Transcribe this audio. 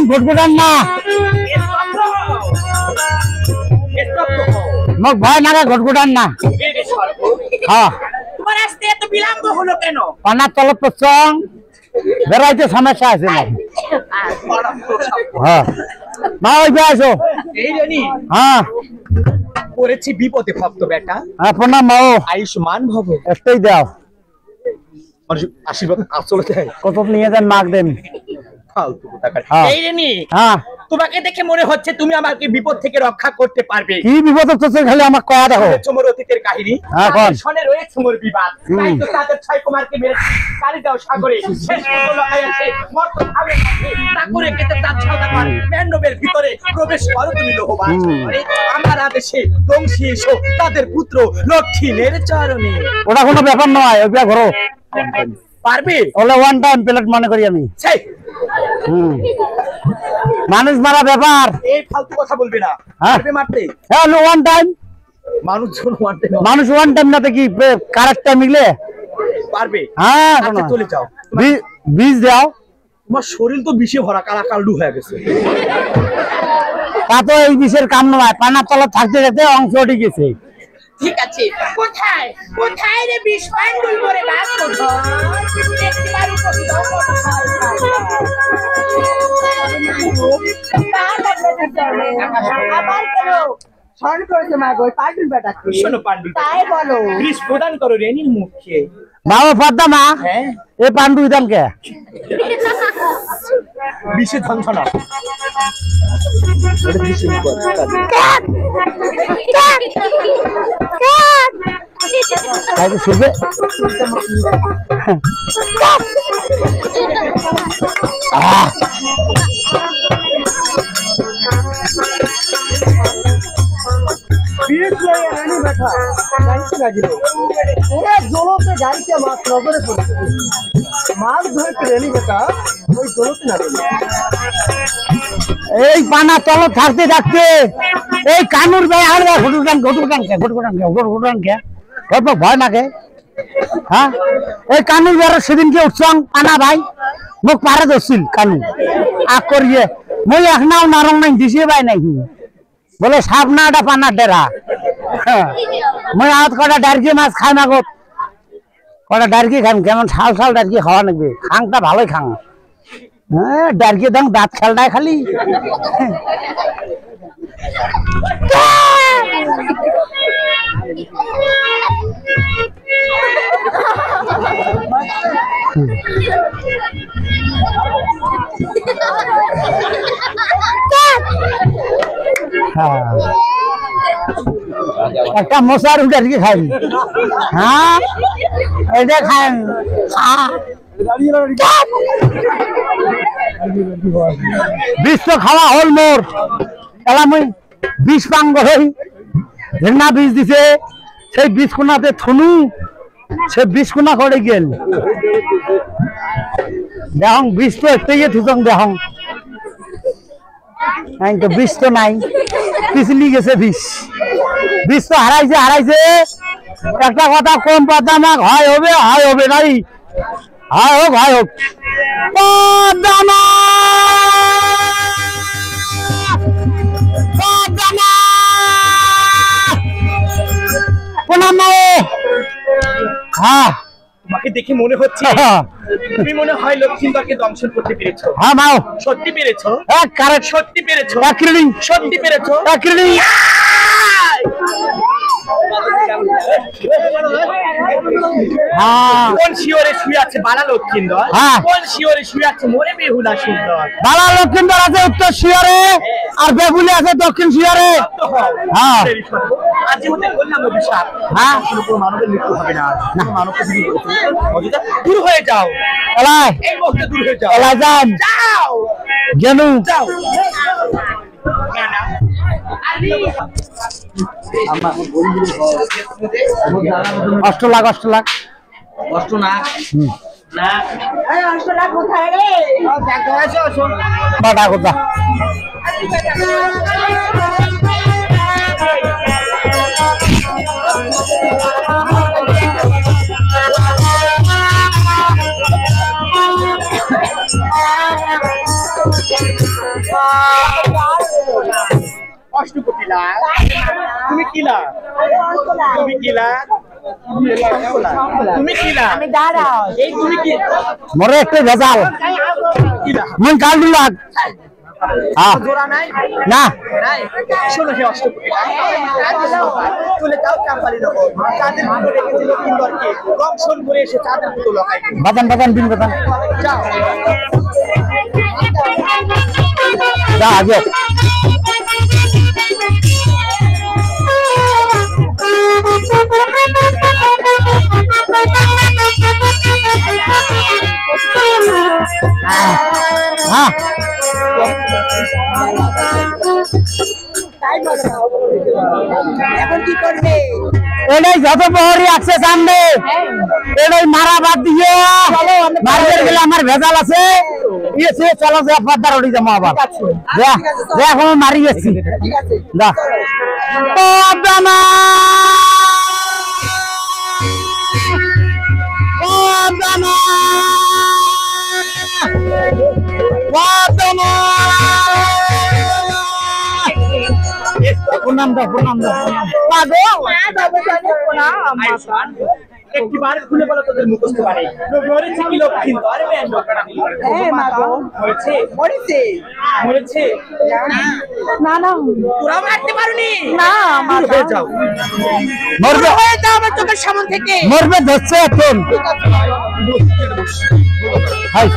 ঘুটঘুটান না মোক ভয় নাগে ঘুটঘুটান না তোমার আসতে এত বিলম্ব হলো কেন? পানার তলত পড়ছং বেড়াইতে সমস্যা আছে না হ্যাঁ মা ওই আসো এই রেনি হ্যাঁ পড়েছি বিপদে ভক্ত বেটা। আপনার মাও আয়ুষ্মান ভব একটাই দাও আশীর্বাদ আসলে দেয় কত নিয়ে যান মাগ দেন ফালতু টাকা। এই রেনি হ্যাঁ তোমাকে দেখে মনে হচ্ছে তুমি আমাকে বিপদ থেকে রক্ষা করতে পারবে। কি বিপদ হচ্ছে খালি আমাকে কয়া দেখো চমর অতীতের কাহিনী শোনে রয়েছে মোর বিবাদ তাই তো তাদের ছয় কুমারকে মেরেছে কালিদাও সাগরে শেষ পর্যন্ত আয়াছে মর্ত ভাবে তা করে কেটে তার সওদাগর ম্যান্ডবের ভিতরে প্রবেশ করো তুমি লোহবান। আরে আমার আদেশে বংশী এসো তাদের পুত্র লক্ষ্মীনের চরণে। ওটা কোনো ব্যাপার নয় ওই বিয়া ঘরো পারবে ওলে ওয়ান টাইম প্লেট মনে করি আমি সেই মানুষ মারা ব্যাপার এই ফালতু কথা বলবি না পারবে মারতে হ্যাঁ ওয়ান টাইম মানুষজন ওয়ান টাইম মানুষ ওয়ান টাইম না তো কি কারেক্ট মিলে পারবে হ্যাঁ আচ্ছা চলে যাও বীজ দাও তোমার শরীর তো বিষে ভরা কালা কালডু হয়ে গেছে তা তো এই বিষের কাম নয় পানার তলা থাকতে থাকতে অংশ উঠে গেছে ঠিক আছে কোথায় কোথায় রে বিষ পান্ডুল মরে বাস করছো একবার উপস্থিত আবার কেন শরণ করেছে মা গো পান্ডুল বেটাকে শোনো পান্ডুল তাই বলো বিষ প্রদান করো রেনির মুখে বাবা পদ্মা মা হ্যাঁ এ পান্ডু ইদান কে বিষে ঝনঝনা এটা বিষে তাই তো শুনবে জলতে গাড়িতে মাছ নজরে পড়ছে মাছ ধরতে রেলি বেটা ওই জলতে না এই পানা তল থাকতে থাকতে এই কানুর ভাই আর ঘটুটান কে ভয় নাকে হ্যাঁ এই কানুর বেড়া সেদিনকে উঠছং পানা ভাই মোক পারে ধরছিল কানু আগ করিয়ে মই এখনাও নারং নাই দিছে ভাই নাই বলে সাপ না এটা পানার ডেরা মই আজ কটা ডারকি মাছ খাই মাগত কটা ডারকি খাম কেমন শাল শাল ডারকি খাওয়া নাকি খাংটা ভালোই খাং হ্যাঁ ডারকি দাম দাঁত খেলটাই খালি একটা মশার ডারকি খাই হ্যাঁ এটা খাই বিষ তো খাওয়া হল মোর এলা মই বিষ পাঙ্গ হই ঘেন্না বীজ দিছে সেই বীজ কোনাতে থুনু সে বীজ কোনা করে গেল দেখং বীজ তো একটাই থুতং দেখং তো বীজ তো নাই পিছলি গেছে বীজ বীজ তো হারাইছে একটা কথা কম পাতা মাক হয় হবে নাই হয় হোক পদ্মা হ্যাঁ তোমাকে দেখে মনে হচ্ছে তুমি মনে হয় লক্ষ্মীন্দরকে দংশন করতে পেরেছো। হ্যাঁ মাও সত্যি পেরেছো কারেক্ট সত্যি পেরেছো সত্যি পেরেছো কোন শিওরে শুয়ে আছে বালা লক্ষ্মীন্দর কোন শিওরে শুয়ে আছে মোরে বেহুলা সুন্দর বালা লক্ষ্মীন্দর আছে উত্তর শিওরে আর বেহুলি আছে দক্ষিণ শিওরে হ্যাঁ আজ যেমন বললাম অভিশাপ হ্যাঁ কোনো মানবের মৃত্যু হবে না মানবকে দূর হয়ে যাও এলাই এই মুহূর্তে দূর হয়ে যাও এলাই যাও জানু যাও অষ্ট লাখ কোথায় রে বাটা কোথা তুমি কিলা তুমি কিলা তুমি কিলা আমি দাঁড়াও এই তুমি কি মরে একটু ভেজাল কিলা মন কাল দিলাম হ্যাঁ জোড়া নাই না নাই শোনো হে অষ্টপতি চলে যাও চাম্পালি লোক চাঁদের পুতুল রেখেছিল কিন্দরকে দংশন করে এসে চাঁদের পুতুল লগাই বাদান বাদান দিন বাদান যাও যা আগে হ্যাঁ এখন কি করবে এটাই যত প্রহরী আছে সামনে এটাই মারা বাদ দিয়ে মারবের গেলে আমার ভেজাল আছে ইয়ে চলো যে পদ্মার ওটি যাবো আবার এখন মারি গেছি ঠিক আছে দা পদ্মা পদ্মা পদ্মা প্রণাম দাও প্রণাম দাও একটিবার খুলে বলো তোদের মুখস্থ পারে মরেছে কি লোক কিন্তু আরে মেন্ড মরেছে মরেছে মরেছে না না তোরা মারতে পারোনি না হয়ে যাও মরবে হয়ে যাও আমার চোখের সামনে থেকে মরবে ধরছে এখন হাই